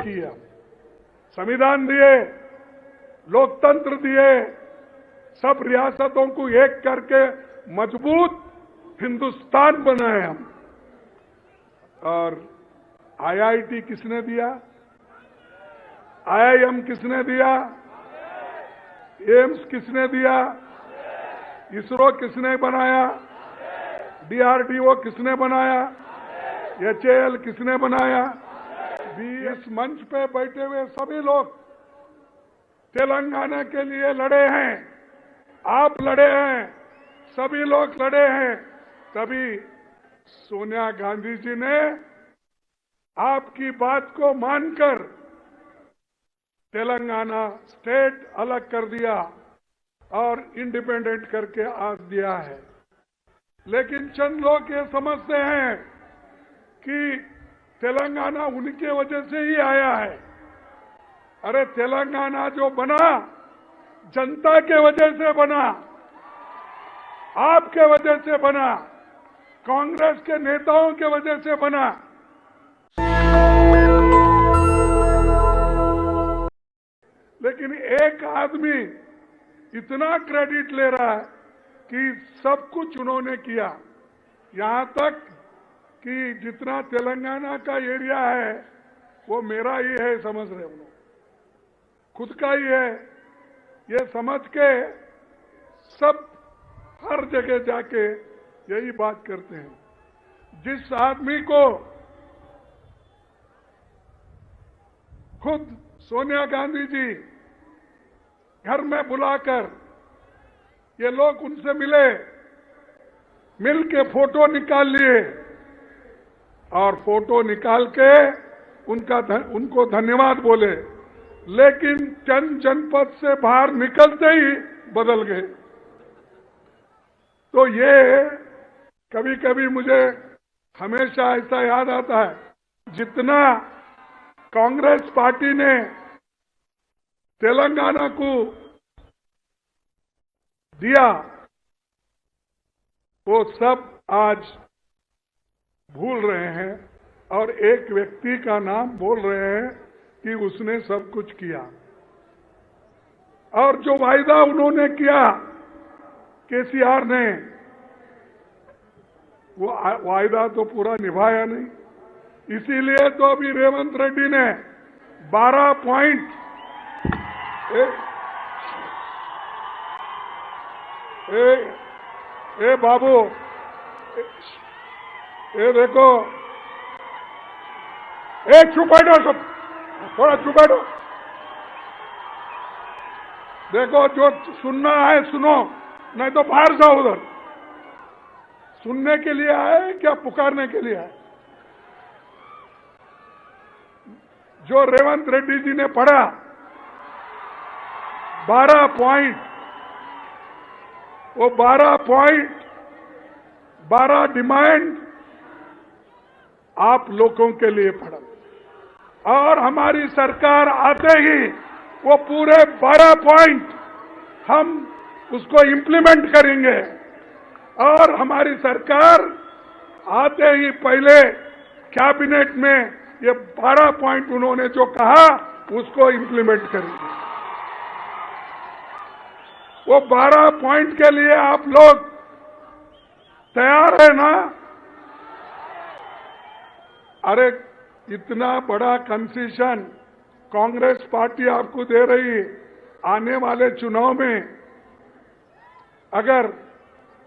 किया, संविधान दिए, लोकतंत्र दिए, सब रियासतों को एक करके मजबूत हिंदुस्तान बनाए हम। और आईआईटी किसने दिया? आईआईएम किसने दिया? एम्स किसने दिया? इसरो किसने बनाया? डीआरडीओ किसने बनाया? एचएएल किसने बनाया? इस मंच पे बैठे हुए सभी लोग तेलंगाना के लिए लड़े हैं, आप लड़े हैं, सभी लोग लड़े हैं। तभी सोनिया गांधी जी ने आपकी बात को मानकर तेलंगाना स्टेट अलग कर दिया और इंडिपेंडेंट करके आज दिया है। लेकिन चंद लोग ये समझते हैं कि तेलंगाना उनके वजह से ही आया है। अरे तेलंगाना जो बना जनता के वजह से बना, आपके वजह से बना, कांग्रेस के नेताओं के वजह से बना। लेकिन एक आदमी इतना क्रेडिट ले रहा है कि सब कुछ उन्होंने किया, यहां तक कि जितना तेलंगाना का एरिया है वो मेरा ही है, समझ रहे हो, खुद का ही है, ये समझ के सब हर जगह जाके यही बात करते हैं। जिस आदमी को खुद सोनिया गांधी जी घर में बुलाकर ये लोग उनसे मिले, मिल के फोटो निकाल लिए और फोटो निकाल के उनको धन्यवाद बोले, लेकिन चंद जनपद से बाहर निकलते ही बदल गए। तो ये कभी कभी मुझे हमेशा ऐसा याद आता है, जितना कांग्रेस पार्टी ने तेलंगाना को दिया वो सब आज भूल रहे हैं और एक व्यक्ति का नाम बोल रहे हैं कि उसने सब कुछ किया। और जो वायदा उन्होंने किया केसीआर ने, वो वायदा तो पूरा निभाया नहीं। इसीलिए तो अभी रेवंत रेड्डी ने 12 पॉइंट बाबू, देखो, चुप बैठो, सब थोड़ा चुप बैठो। देखो, जो सुनना है सुनो, नहीं तो बाहर जाओ उधर। सुनने के लिए आए क्या पुकारने के लिए आए? जो रेवंत रेड्डी जी ने पढ़ा 12 पॉइंट, वो 12 पॉइंट, 12 डिमांड आप लोगों के लिए पढ़ा और हमारी सरकार आते ही वो पूरे 12 पॉइंट हम उसको इम्प्लीमेंट करेंगे। और हमारी सरकार आते ही पहले कैबिनेट में ये 12 पॉइंट उन्होंने जो कहा उसको इम्प्लीमेंट करेंगे। वो 12 पॉइंट के लिए आप लोग तैयार है ना? अरे इतना बड़ा कंसेशन कांग्रेस पार्टी आपको दे रही है। आने वाले चुनाव में अगर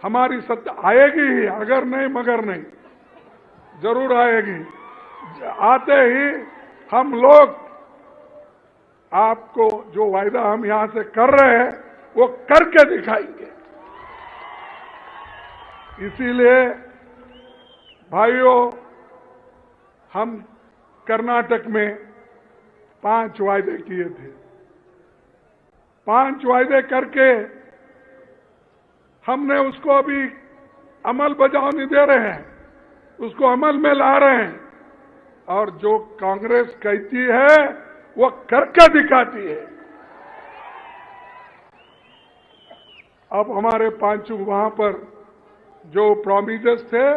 हमारी सत्ता आएगी ही, अगर नहीं मगर नहीं, जरूर आएगी। आते ही हम लोग आपको जो वायदा हम यहां से कर रहे हैं वो करके दिखाएंगे। इसीलिए भाइयों, हम कर्नाटक में 5 वायदे किए थे। 5 वायदे करके हमने उसको अभी अमल बजावनी दे रहे हैं, उसको अमल में ला रहे हैं। और जो कांग्रेस कहती है वो करके दिखाती है। अब हमारे 5 वहां पर जो प्रॉमिसेस थे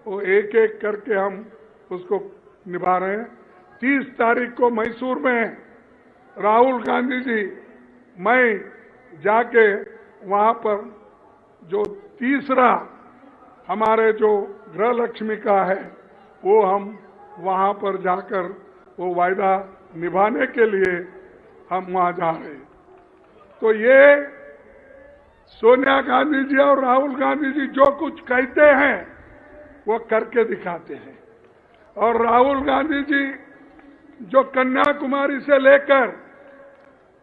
वो एक एक करके हम उसको निभा रहे हैं। 30 तारीख को मैसूर में राहुल गांधी जी, मैं जाके वहां पर जो तीसरा हमारे जो गृह लक्ष्मी का है वो हम वहां पर जाकर वो वायदा निभाने के लिए हम वहां जा रहे हैं। तो ये सोनिया गांधी जी और राहुल गांधी जी जो कुछ कहते हैं वो करके दिखाते हैं। और राहुल गांधी जी जो कन्याकुमारी से लेकर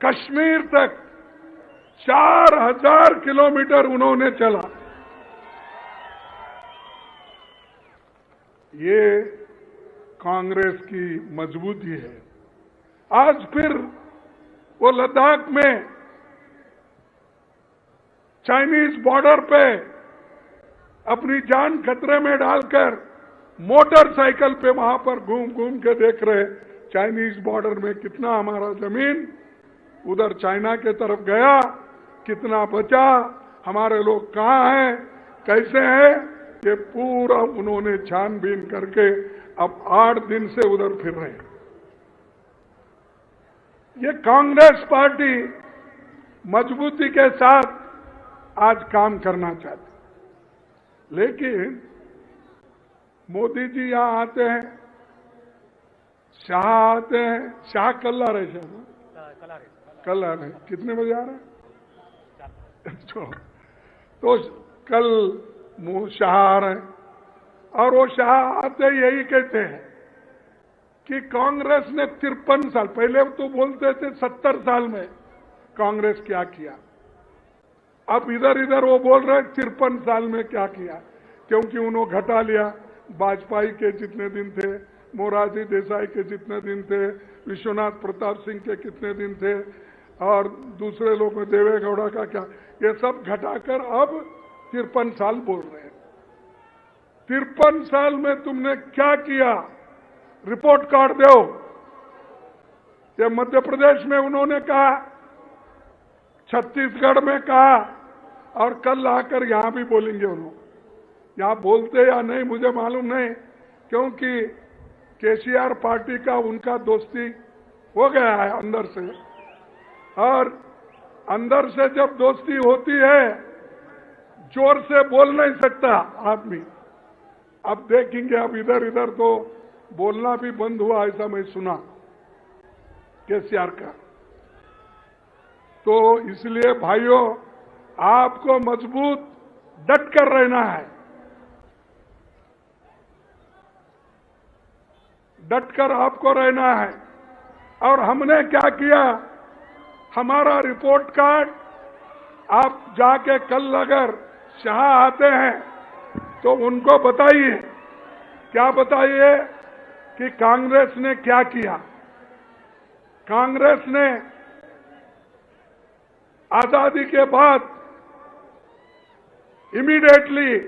कश्मीर तक 4000 किलोमीटर उन्होंने चला, ये कांग्रेस की मजबूती है। आज फिर वो लद्दाख में चाइनीज बॉर्डर पे अपनी जान खतरे में डालकर मोटरसाइकिल पे वहां पर घूम घूम के देख रहे चाइनीज बॉर्डर में कितना हमारा जमीन उधर चाइना के तरफ गया, कितना बचा, हमारे लोग कहाँ हैं, कैसे हैं, ये पूरा उन्होंने छानबीन करके अब 8 दिन से उधर फिर रहे हैं। ये कांग्रेस पार्टी मजबूती के साथ आज काम करना चाहती, लेकिन मोदी जी यहां आते हैं, शाह आते हैं, शाह कल आ रहे कल आ रहे कितने बजे आ रहे हैं? तो कल शाह आ रहे हैं और वो शाह आते यही कहते हैं कि कांग्रेस ने 53 साल, पहले तो बोलते थे 70 साल में कांग्रेस क्या किया, अब इधर इधर वो बोल रहे 53 साल में क्या किया, क्योंकि उन्होंने घटा लिया। वाजपेयी के जितने दिन थे, मोरारजी देसाई के जितने दिन थे, विश्वनाथ प्रताप सिंह के कितने दिन थे और दूसरे लोग में देवेगौड़ा का क्या, ये सब घटाकर अब 53 साल बोल रहे हैं। 53 साल में तुमने क्या किया, रिपोर्ट कार्ड दो। ये मध्य प्रदेश में उन्होंने कहा, छत्तीसगढ़ में कहा और कल आकर यहां भी बोलेंगे उन्होंने। यहां बोलते या नहीं मुझे मालूम नहीं, क्योंकि केसीआर पार्टी का उनका दोस्ती हो गया है अंदर से, और अंदर से जब दोस्ती होती है जोर से बोल नहीं सकता आदमी। अब देखेंगे, अब इधर इधर तो बोलना भी बंद हुआ, ऐसा मैं सुना केसीआर का। तो इसलिए भाइयों, आपको मजबूत डट कर रहना है, डट कर आपको रहना है। और हमने क्या किया, हमारा रिपोर्ट कार्ड आप जाके कल अगर शाह आते हैं तो उनको बताइए, क्या बताइए कि कांग्रेस ने क्या किया। कांग्रेस ने आजादी के बाद इमीडिएटली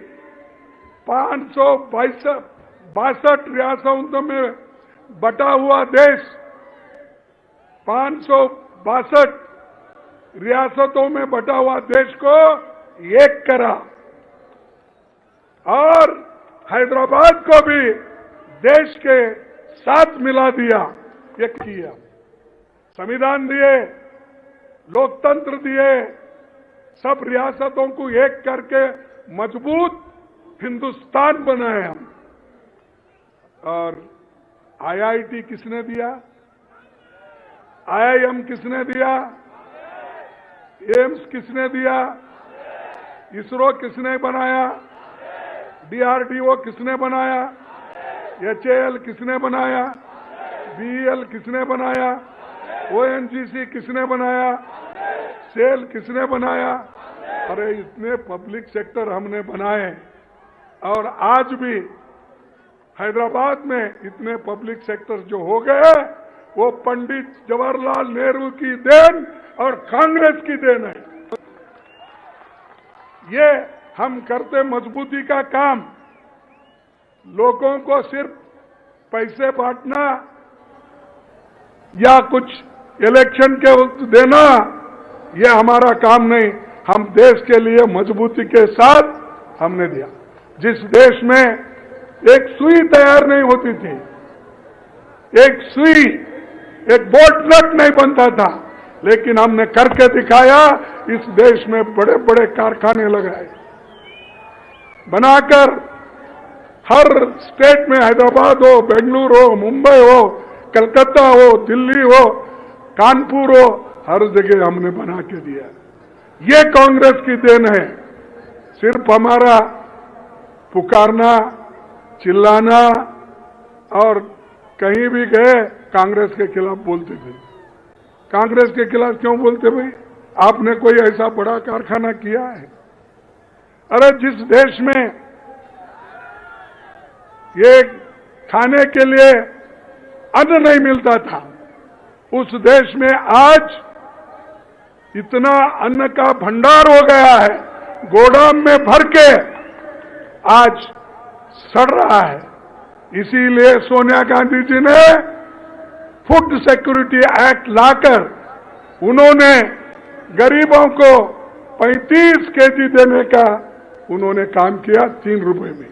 562 रियासतों में बटा हुआ देश, 562 रियासतों में बटा हुआ देश को एक करा और हैदराबाद को भी देश के साथ मिला दिया। ये किया, संविधान दिए, लोकतंत्र दिए, सब रियासतों को एक करके मजबूत हिंदुस्तान बनाए हम। और आईआईटी किसने दिया, आईआईएम किसने दिया, एम्स किसने दिया, इसरो किसने बनाया, डीआरडीओ किसने बनाया, एचएएल किसने बनाया, बीईएल किसने बनाया, ओएनजीसी किसने बनाया, सेल किसने बनाया। अरे इतने पब्लिक सेक्टर हमने बनाए, और आज भी हैदराबाद में इतने पब्लिक सेक्टर जो हो गए वो पंडित जवाहरलाल नेहरू की देन और कांग्रेस की देन है। ये हम करते मजबूती का काम, लोगों को सिर्फ पैसे बांटना या कुछ इलेक्शन के देना, ये हमारा काम नहीं। हम देश के लिए मजबूती के साथ हमने दिया। जिस देश में एक सुई तैयार नहीं होती थी, एक सुई, एक बोल्ट नट नहीं बनता था, लेकिन हमने करके दिखाया। इस देश में बड़े बड़े कारखाने लगाए, बनाकर हर स्टेट में, हैदराबाद हो, बेंगलुरु हो, मुंबई हो, कलकत्ता हो, दिल्ली हो, कानपुर हो, हर जगह हमने बना के दिया। ये कांग्रेस की देन है। सिर्फ हमारा पुकारना, चिल्लाना और कहीं भी गए कांग्रेस के खिलाफ बोलते थे। कांग्रेस के खिलाफ क्यों बोलते भाई? आपने कोई ऐसा बड़ा कारखाना किया है? अरे जिस देश में ये खाने के लिए अन्न नहीं मिलता था, उस देश में आज इतना अन्न का भंडार हो गया है, गोदाम में भर के आज सड़ रहा है। इसीलिए सोनिया गांधी जी ने फूड सिक्योरिटी एक्ट लाकर उन्होंने गरीबों को 35 केजी देने का उन्होंने काम किया 3 रुपए में।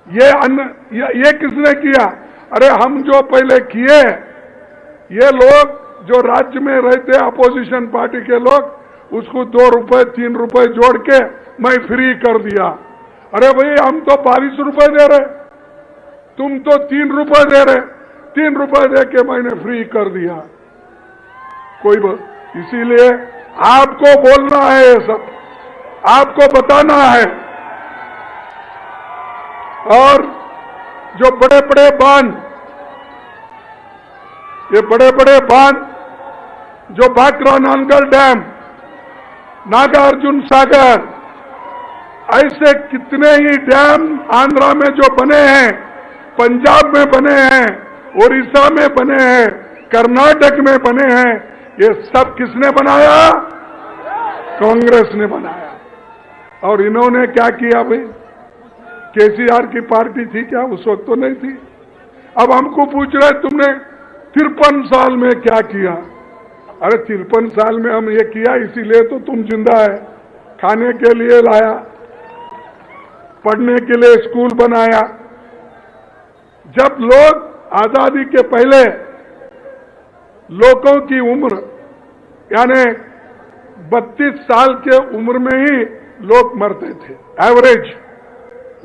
ये अन्न ये किसने किया? अरे हम जो पहले किए, ये लोग जो राज्य में रहते अपोजिशन पार्टी के लोग, उसको 2 रुपए 3 रुपए जोड़ के मैं फ्री कर दिया। अरे भाई हम तो 22 रुपए दे रहे, तुम तो 3 रुपए दे रहे, 3 रुपए दे के मैंने फ्री कर दिया। इसीलिए आपको बोलना है, ये सब आपको बताना है। और जो बड़े बड़े बांध, ये बड़े बड़े बांध जो भाखरा नानगढ़ डैम, नागार्जुन सागर, ऐसे कितने ही डैम आंध्रा में जो बने हैं, पंजाब में बने हैं, उड़ीसा में बने हैं, कर्नाटक में बने हैं, ये सब किसने बनाया? कांग्रेस ने बनाया। और इन्होंने क्या किया भाई? केसीआर की पार्टी थी क्या? उस वक्त तो नहीं थी। अब हमको पूछ रहे तुमने 53 साल में क्या किया? अरे 53 साल में हम ये किया इसीलिए तो तुम जिंदा है। खाने के लिए लाया, पढ़ने के लिए स्कूल बनाया। जब लोग आजादी के पहले लोगों की उम्र यानी 32 साल के उम्र में ही लोग मरते थे, एवरेज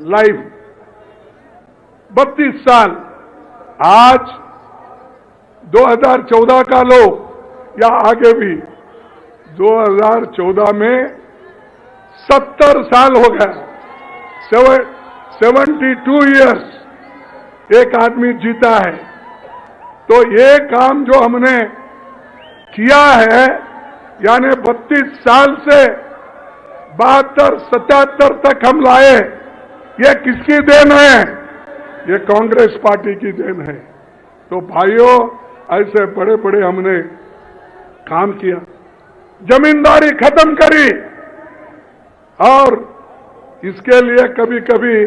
लाइफ 32 साल। आज 2014 का लो या आगे भी, 2014 में 70 साल हो गया, 72 इयर्स एक आदमी जीता है। तो ये काम जो हमने किया है, यानी 32 साल से 72, 77 तक हम लाए, ये किसकी देन है? ये कांग्रेस पार्टी की देन है। तो भाइयों, ऐसे बड़े बड़े हमने काम किया, जमींदारी खत्म करी। और इसके लिए कभी कभी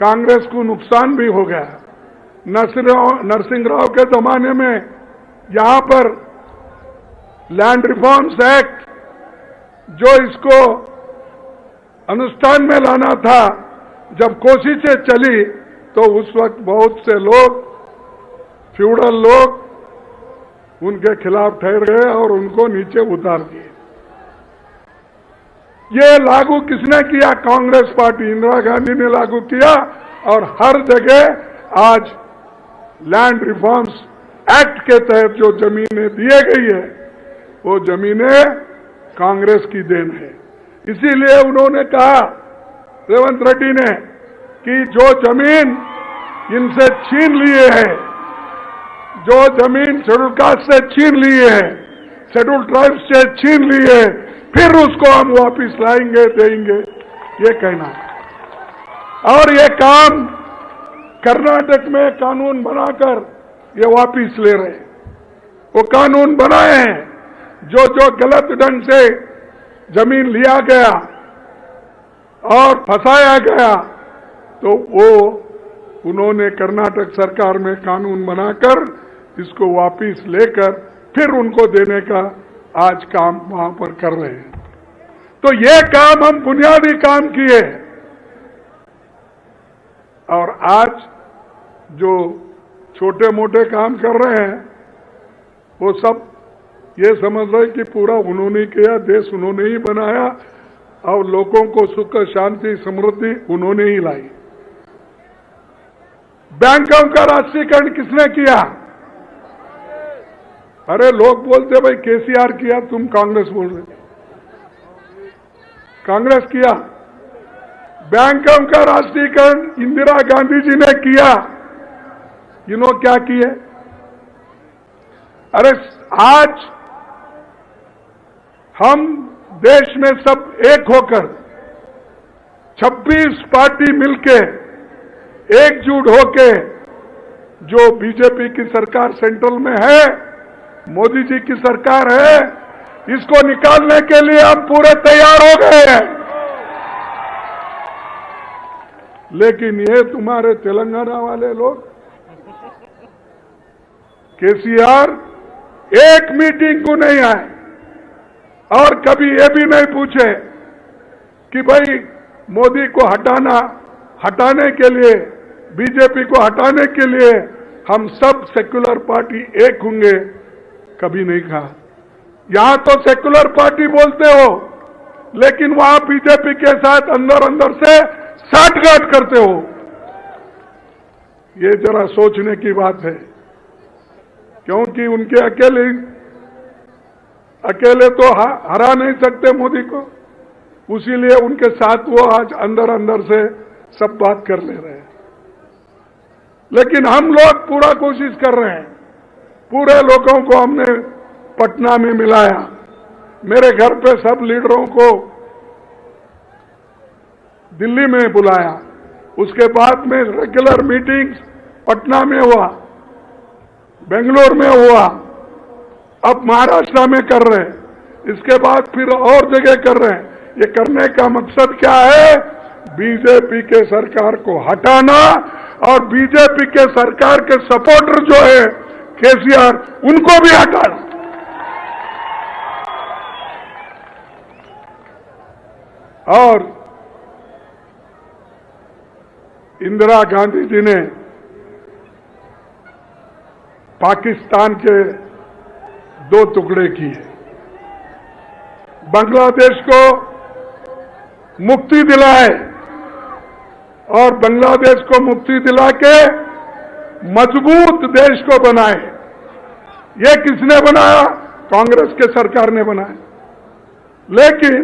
कांग्रेस को नुकसान भी हो गया। नरसिंह राव के जमाने में यहां पर लैंड रिफॉर्म्स एक्ट जो इसको अनुष्ठान में लाना था, जब कोशिशें चली तो उस वक्त बहुत से लोग, फ्यूडल लोग, उनके खिलाफ ठहर गए और उनको नीचे उतार दिए। ये लागू किसने किया? कांग्रेस पार्टी, इंदिरा गांधी ने लागू किया। और हर जगह आज लैंड रिफॉर्म्स एक्ट के तहत जो जमीनें दिए गई है, वो जमीनें कांग्रेस की देन है। इसीलिए उन्होंने कहा, रेवंत रेड्डी ने, कि जो जमीन इनसे छीन लिए है, जो जमीन शेड्यूल कास्ट से छीन लिए है, शेड्यूल ट्राइब्स से छीन लिए, फिर उसको हम वापिस लाएंगे, देंगे, ये कहना। और ये काम कर्नाटक में कानून बनाकर ये वापिस ले रहे। वो कानून बनाए हैं, जो जो गलत ढंग से जमीन लिया गया और फंसाया गया, तो वो उन्होंने कर्नाटक सरकार में कानून बनाकर इसको वापिस लेकर फिर उनको देने का आज काम वहां पर कर रहे हैं। तो ये काम हम बुनियादी काम किए। और आज जो छोटे मोटे काम कर रहे हैं, वो सब ये समझ रहे कि पूरा उन्होंने किया, देश उन्होंने ही बनाया और लोगों को सुख शांति समृद्धि उन्होंने ही लाई। बैंकों का राष्ट्रीयकरण किसने किया? अरे लोग बोलते भाई केसीआर किया, तुम कांग्रेस बोल रहे। कांग्रेस किया। बैंकों का राष्ट्रीयकरण इंदिरा गांधी जी ने किया। इन्होंने क्या किए? अरे आज हम देश में सब एक होकर 26 पार्टी मिलके एकजुट होके जो बीजेपी की सरकार सेंट्रल में है, मोदी जी की सरकार है, इसको निकालने के लिए हम पूरे तैयार हो गए हैं। लेकिन ये तुम्हारे तेलंगाना वाले लोग, केसीआर एक मीटिंग को नहीं आए और कभी ये भी नहीं पूछे कि भाई मोदी को हटाने के लिए, बीजेपी को हटाने के लिए हम सब सेक्युलर पार्टी एक होंगे, कभी नहीं कहा। यहां तो सेक्युलर पार्टी बोलते हो, लेकिन वहां बीजेपी के साथ अंदर अंदर से साठगांठ करते हो। ये जरा सोचने की बात है, क्योंकि उनके अकेले तो हरा नहीं सकते मोदी को, उसीलिए उनके साथ वो आज अंदर अंदर से सब बात कर ले रहे हैं। लेकिन हम लोग पूरा कोशिश कर रहे हैं। पूरे लोगों को हमने पटना में मिलाया, मेरे घर पे सब लीडरों को दिल्ली में बुलाया, उसके बाद में रेगुलर मीटिंग्स पटना में हुआ, बेंगलोर में हुआ, अब महाराष्ट्र में कर रहे हैं, इसके बाद फिर और जगह कर रहे हैं। ये करने का मकसद क्या है? बीजेपी के सरकार को हटाना और बीजेपी के सरकार के सपोर्टर जो है केसीआर, उनको भी हटाना। और इंदिरा गांधी जी ने पाकिस्तान के 2 टुकड़े किए, बांग्लादेश को मुक्ति दिलाए और बांग्लादेश को मुक्ति दिला के मजबूत देश को बनाए। ये किसने बनाया? कांग्रेस के सरकार ने बनाया। लेकिन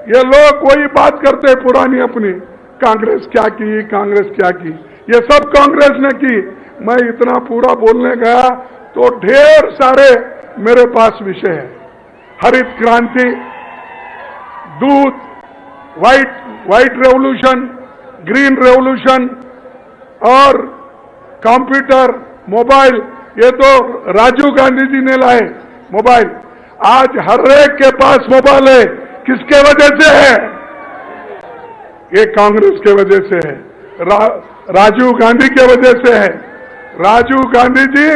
ये लोग वही बात करते पुरानी अपनी, कांग्रेस क्या की, कांग्रेस क्या की। ये सब कांग्रेस ने की। मैं इतना पूरा बोलने गया तो ढेर सारे मेरे पास विषय है। हरित क्रांति, दूध, व्हाइट रेवोल्यूशन, ग्रीन रेवोल्यूशन और कंप्यूटर, मोबाइल, ये तो राजीव गांधी जी ने लाए मोबाइल। आज हर एक के पास मोबाइल है, किसके वजह से है? ये कांग्रेस के वजह से है, राजीव गांधी के वजह से है। राजीव गांधी जी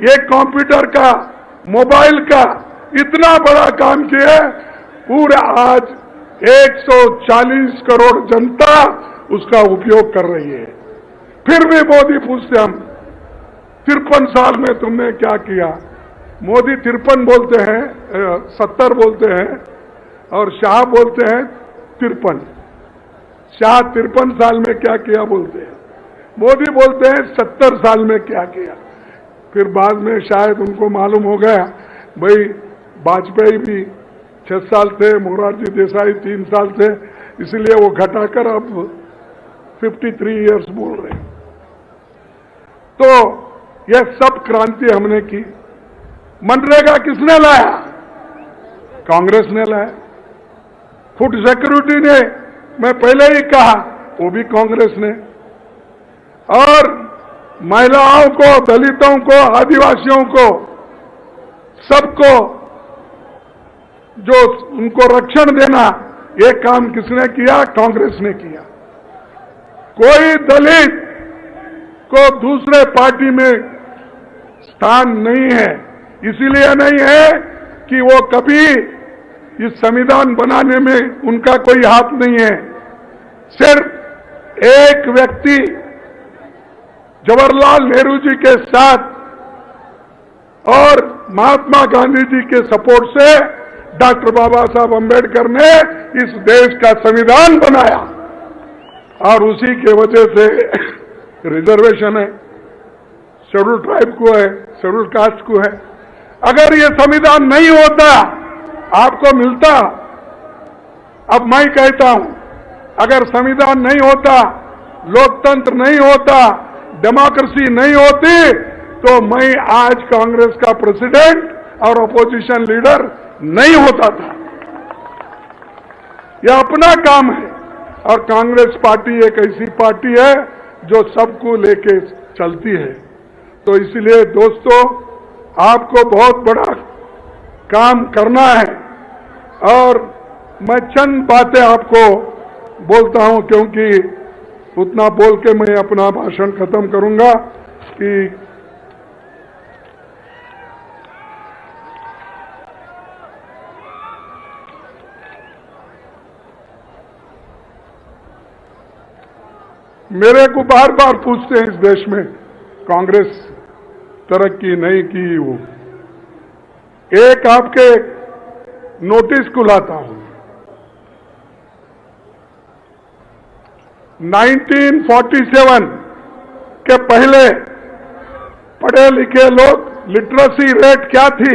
ये कंप्यूटर का, मोबाइल का इतना बड़ा काम किया, पूरे आज 140 करोड़ जनता उसका उपयोग कर रही है। फिर भी मोदी पूछते हम 53 साल में तुमने क्या किया? मोदी 53 बोलते हैं, 70 बोलते हैं और शाह बोलते हैं 53। शाह 53 साल में क्या किया बोलते हैं, मोदी बोलते हैं 70 साल में क्या किया। फिर बाद में शायद उनको मालूम हो गया भाई वाजपेयी भी 6 साल थे, मोरारजी देसाई 3 साल थे, इसलिए वो घटाकर अब 53 इयर्स बोल रहे हैं। तो यह सब क्रांति हमने की। मनरेगा किसने लाया? कांग्रेस ने लाया। फूड सिक्योरिटी ने, मैं पहले ही कहा, वो भी कांग्रेस ने। और महिलाओं को, दलितों को, आदिवासियों को, सबको जो उनको रक्षण देना, ये काम किसने किया? कांग्रेस ने किया। कोई दलित को दूसरे पार्टी में स्थान नहीं है, इसीलिए नहीं है कि वो कभी इस संविधान बनाने में उनका कोई हाथ नहीं है। सिर्फ एक व्यक्ति जवाहरलाल नेहरू जी के साथ और महात्मा गांधी जी के सपोर्ट से डॉक्टर बाबा साहब अम्बेडकर ने इस देश का संविधान बनाया और उसी के वजह से रिजर्वेशन है, शेड्यूल ट्राइब को है, शेड्यूल कास्ट को है। अगर ये संविधान नहीं होता आपको मिलता, अब मैं कहता हूं, अगर संविधान नहीं होता, लोकतंत्र नहीं होता, डेमोक्रेसी नहीं होती, तो मैं आज कांग्रेस का प्रेसिडेंट और अपोजिशन लीडर नहीं होता था। यह अपना काम है और कांग्रेस पार्टी एक ऐसी पार्टी है जो सबको लेके चलती है। तो इसलिए दोस्तों, आपको बहुत बड़ा काम करना है और मैं चंद बातें आपको बोलता हूं, क्योंकि उतना बोल के मैं अपना भाषण खत्म करूंगा कि मेरे को बार बार पूछते हैं इस देश में कांग्रेस तरक्की नहीं की। वो एक आपके नोटिस को लाता हूं, 1947 के पहले पढ़े लिखे लोग लिटरेसी रेट क्या थी?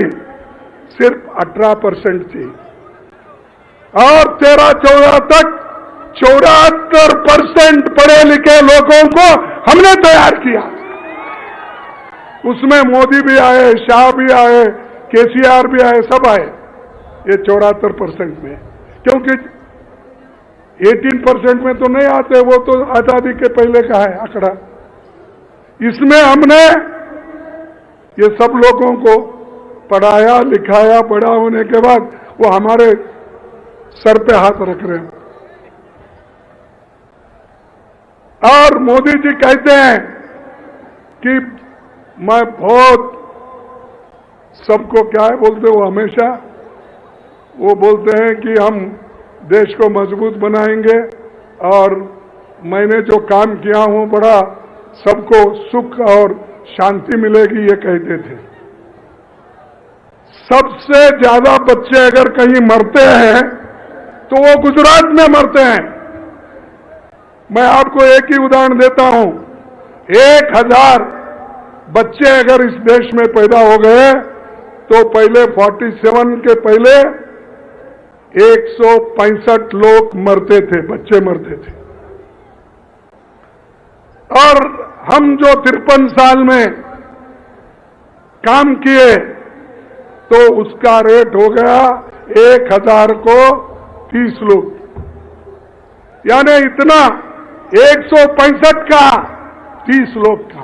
सिर्फ 18% थी और 13-14 तक 74% पढ़े लिखे लोगों को हमने तैयार किया। उसमें मोदी भी आए, शाह भी आए, केसीआर भी आए, सब आए ये 74% में, क्योंकि 18% में तो नहीं आते, वो तो आजादी के पहले का है आंकड़ा। इसमें हमने ये सब लोगों को पढ़ाया लिखाया, बड़ा होने के बाद वो हमारे सर पे हाथ रख रहे हैं। और मोदी जी कहते हैं कि मैं बहुत सबको क्या है बोलते, वो हमेशा वो बोलते हैं कि हम देश को मजबूत बनाएंगे और मैंने जो काम किया हूं बड़ा सबको सुख और शांति मिलेगी, ये कहते थे। सबसे ज्यादा बच्चे अगर कहीं मरते हैं तो वो गुजरात में मरते हैं। मैं आपको एक ही उदाहरण देता हूं, 1000 बच्चे अगर इस देश में पैदा हो गए तो पहले 47 के पहले 165 लोग मरते थे, बच्चे मरते थे। और हम जो 53 साल में काम किए तो उसका रेट हो गया 1000 को 30 लोग, यानी इतना 165 का 30 लोग का।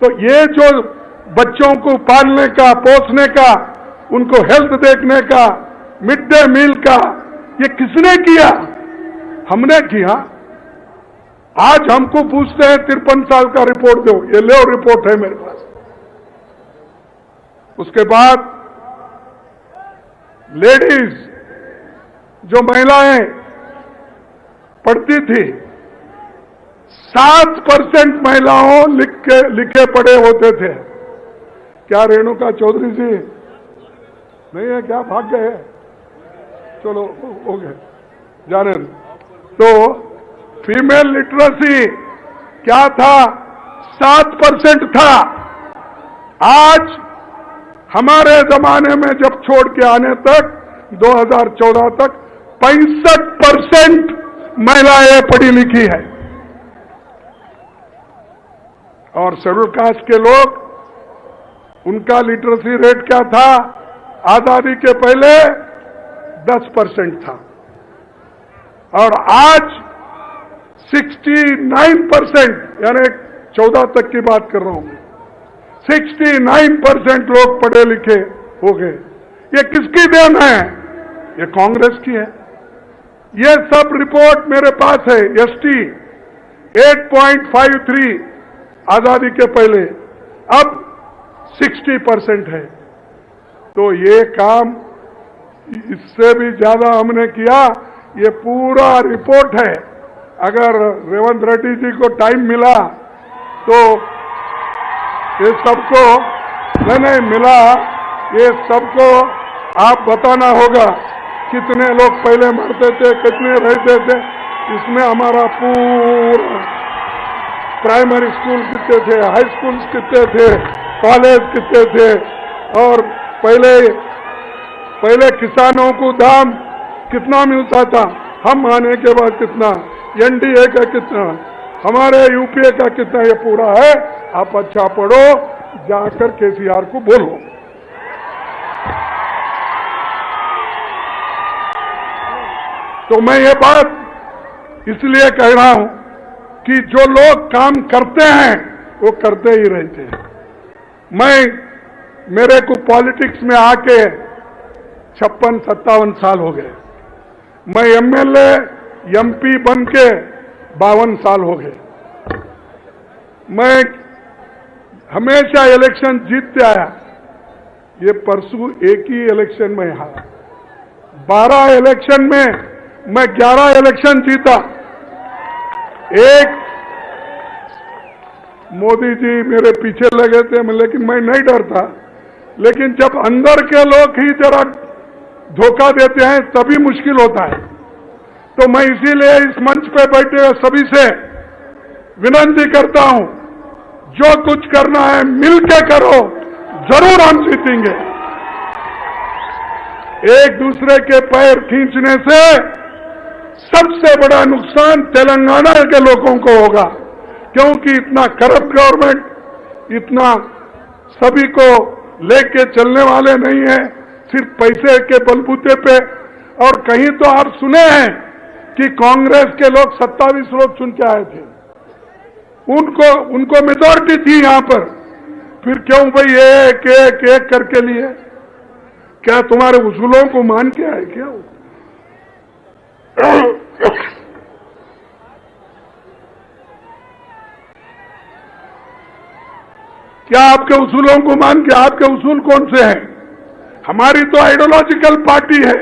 तो ये जो बच्चों को पालने का, पोसने का, उनको हेल्थ देखने का, मिड डे मील का, ये किसने किया? हमने किया। आज हमको पूछते हैं 53 साल का रिपोर्ट दो, ये लो रिपोर्ट है मेरे पास। उसके बाद लेडीज, जो महिलाएं पढ़ती थी, 7% महिलाओं लिखे पढ़े होते थे। क्या रेणुका चौधरी जी नहीं है क्या? भाग गए? चलो हो गए, जाने। तो फीमेल लिटरेसी क्या था? 7% था। आज हमारे जमाने में जब छोड़ के आने तक 2014 तक 65% महिलाएं पढ़ी लिखी है। और शेड्यूल कास्ट के लोग, उनका लिटरेसी रेट क्या था? आजादी के पहले 10% था और आज 69%, यानी 14 तक की बात कर रहा हूं, 69% लोग पढ़े लिखे हो गए। ये किसकी देन है? ये कांग्रेस की है। ये सब रिपोर्ट मेरे पास है। एसटी 8.53 आजादी के पहले, अब 60% है। तो ये काम इससे भी ज्यादा हमने किया। ये पूरा रिपोर्ट है। अगर रेवंत रेड्डी जी को टाइम मिला तो ये सबको नहीं मिला, ये सबको आप बताना होगा कितने लोग पहले मरते थे, कितने रहते थे। इसमें हमारा पूरा प्राइमरी स्कूल कितने थे, हाई स्कूल कितने थे, कॉलेज कितने थे, और पहले किसानों को दाम कितना मिलता था, हम आने के बाद कितना, एनडीए का कितना, हमारे यूपीए का कितना, ये पूरा है। आप अच्छा पढ़ो, जाकर केसीआर को बोलो। तो मैं ये बात इसलिए कह रहा हूं कि जो लोग काम करते हैं वो करते ही रहते हैं। मेरे को पॉलिटिक्स में आके 56-57 साल हो गए। मैं एमएलए एमपी बन के 52 साल हो गए। मैं हमेशा इलेक्शन जीतते आया। ये परसों एक ही इलेक्शन में हारा। 12 इलेक्शन में मैं 11 इलेक्शन जीता। एक मोदी जी मेरे पीछे लगे थे, लेकिन मैं नहीं डरता। लेकिन जब अंदर के लोग ही जरा धोखा देते हैं तभी मुश्किल होता है। तो मैं इसीलिए इस मंच पे बैठे हुए सभी से विनती करता हूं, जो कुछ करना है मिलके करो, जरूर हम जीतेंगे। एक दूसरे के पैर खींचने से सबसे बड़ा नुकसान तेलंगाना के लोगों को होगा, क्योंकि इतना करप्ट गवर्नमेंट, इतना सभी को लेके चलने वाले नहीं है, सिर्फ पैसे के बलबूते पे। और कहीं तो आप सुने हैं कि कांग्रेस के लोग 27 लोग चुन के आए थे, उनको मेजॉरिटी थी यहां पर। फिर क्यों भाई एक एक एक करके लिए? क्या तुम्हारे उसूलों को मान के आए क्या? क्या आपके उसूलों को मान के? आपके उसूल कौन से हैं? हमारी तो आइडियोलॉजिकल पार्टी है।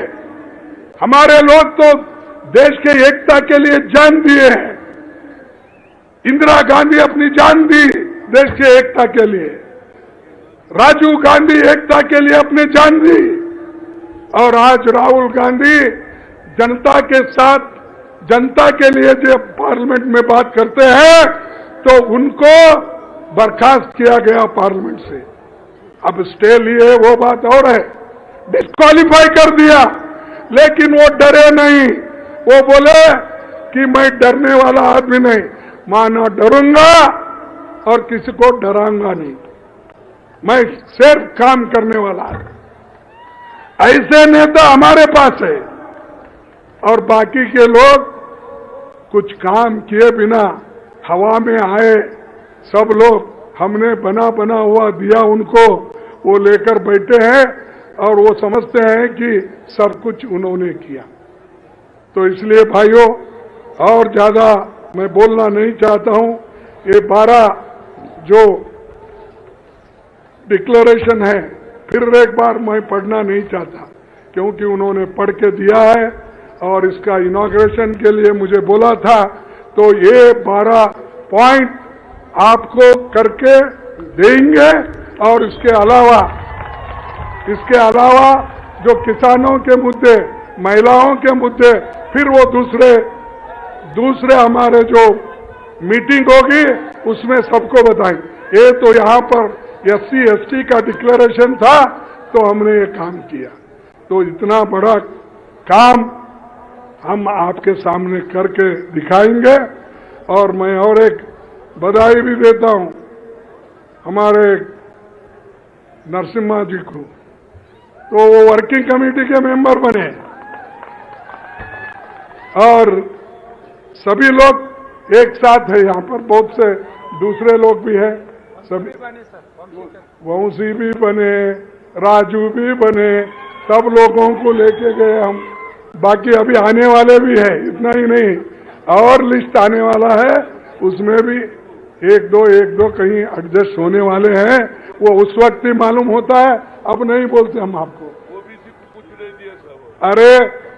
हमारे लोग तो देश के एकता के लिए जान दिए हैं। इंदिरा गांधी अपनी जान दी देश के एकता के लिए, राजीव गांधी एकता के लिए अपनी जान दी, और आज राहुल गांधी जनता के साथ, जनता के लिए जब पार्लियामेंट में बात करते हैं तो उनको बर्खास्त किया गया पार्लियामेंट से। अब स्टे लिए वो बात और है, डिस्क्वालीफाई कर दिया। लेकिन वो डरे नहीं, वो बोले कि मैं डरने वाला आदमी नहीं, माना डरूंगा और किसी को डराऊंगा नहीं, मैं सिर्फ काम करने वाला आदमी। ऐसे नेता हमारे पास है। और बाकी के लोग कुछ काम किए बिना हवा में आए, सब लोग हमने बना हुआ दिया उनको, वो लेकर बैठे हैं और वो समझते हैं कि सब कुछ उन्होंने किया। तो इसलिए भाइयों, और ज्यादा मैं बोलना नहीं चाहता हूं। ये 12 जो डिक्लेरेशन है फिर एक बार मैं पढ़ना नहीं चाहता, क्योंकि उन्होंने पढ़ के दिया है और इसका इनॉग्रेशन के लिए मुझे बोला था। तो ये 12 पॉइंट आपको करके देंगे। और इसके अलावा जो किसानों के मुद्दे, महिलाओं के मुद्दे, फिर वो दूसरे हमारे जो मीटिंग होगी उसमें सबको बताएंगे। ये तो यहाँ पर SC ST का डिक्लेरेशन था तो हमने ये काम किया। तो इतना बड़ा काम हम आपके सामने करके दिखाएंगे। और मैं और एक बधाई भी देता हूं हमारे नरसिम्हा जी को, तो वो वर्किंग कमेटी के मेंबर बने और सभी लोग एक साथ है। यहाँ पर बहुत से दूसरे लोग भी हैं, सभी वंशी भी बने, राजू भी बने, सब लोगों को लेके गए हम। बाकी अभी आने वाले भी है, इतना ही नहीं, और लिस्ट आने वाला है, उसमें भी एक दो कहीं एडजस्ट होने वाले हैं। वो उस वक्त ही मालूम होता है, अब नहीं बोलते हम आपको। वो भी कुछ नहीं दिया सब। अरे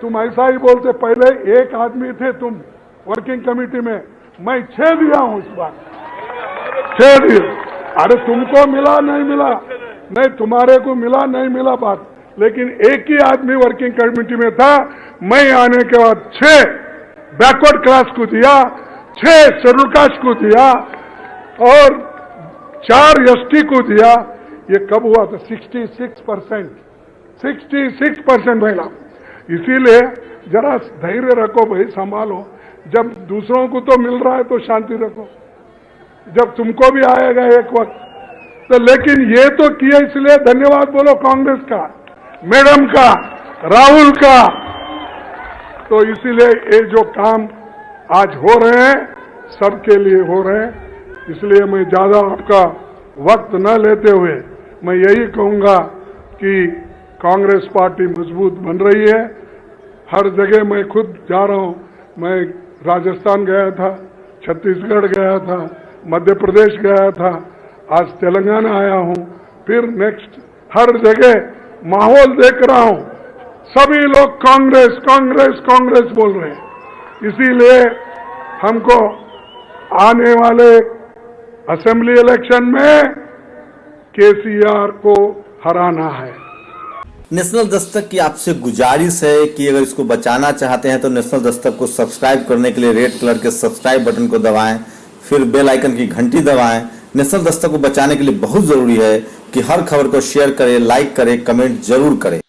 तुम ऐसा ही बोलते, पहले एक आदमी थे तुम वर्किंग कमेटी में, मैं 6 दिया हूं इस बार, 6 दिए। अरे तुमको मिला नहीं मिला, नहीं तुम्हारे को मिला नहीं मिला बात, लेकिन एक ही आदमी वर्किंग कमेटी में था। मैं आने के बाद 6 बैकवर्ड क्लास को दिया, 6 शेड्यूल कास्ट को दिया और 4 एसटी को दिया। ये कब हुआ था? 66% महिला। इसीलिए जरा धैर्य रखो भाई, संभालो। जब दूसरों को तो मिल रहा है तो शांति रखो, जब तुमको भी आएगा एक वक्त तो। लेकिन ये तो किया, इसलिए धन्यवाद बोलो कांग्रेस का, मैडम का, राहुल का। तो इसीलिए ये जो काम आज हो रहे हैं सबके लिए हो रहे हैं। इसलिए मैं ज्यादा आपका वक्त न लेते हुए मैं यही कहूंगा कि कांग्रेस पार्टी मजबूत बन रही है। हर जगह मैं खुद जा रहा हूं। मैं राजस्थान गया था, छत्तीसगढ़ गया था, मध्य प्रदेश गया था, आज तेलंगाना आया हूं, फिर नेक्स्ट हर जगह माहौल देख रहा हूं। सभी लोग कांग्रेस कांग्रेस कांग्रेस बोल रहे हैं। इसीलिए हमको आने वाले असेंबली इलेक्शन में केसीआर को हराना है। नेशनल दस्तक की आपसे गुजारिश है कि अगर इसको बचाना चाहते हैं तो नेशनल दस्तक को सब्सक्राइब करने के लिए रेड कलर के सब्सक्राइब बटन को दबाएं, फिर बेल आइकन की घंटी दबाएं। नेशनल दस्तक को बचाने के लिए बहुत जरूरी है कि हर खबर को शेयर करें, लाइक करें, कमेंट जरूर करें।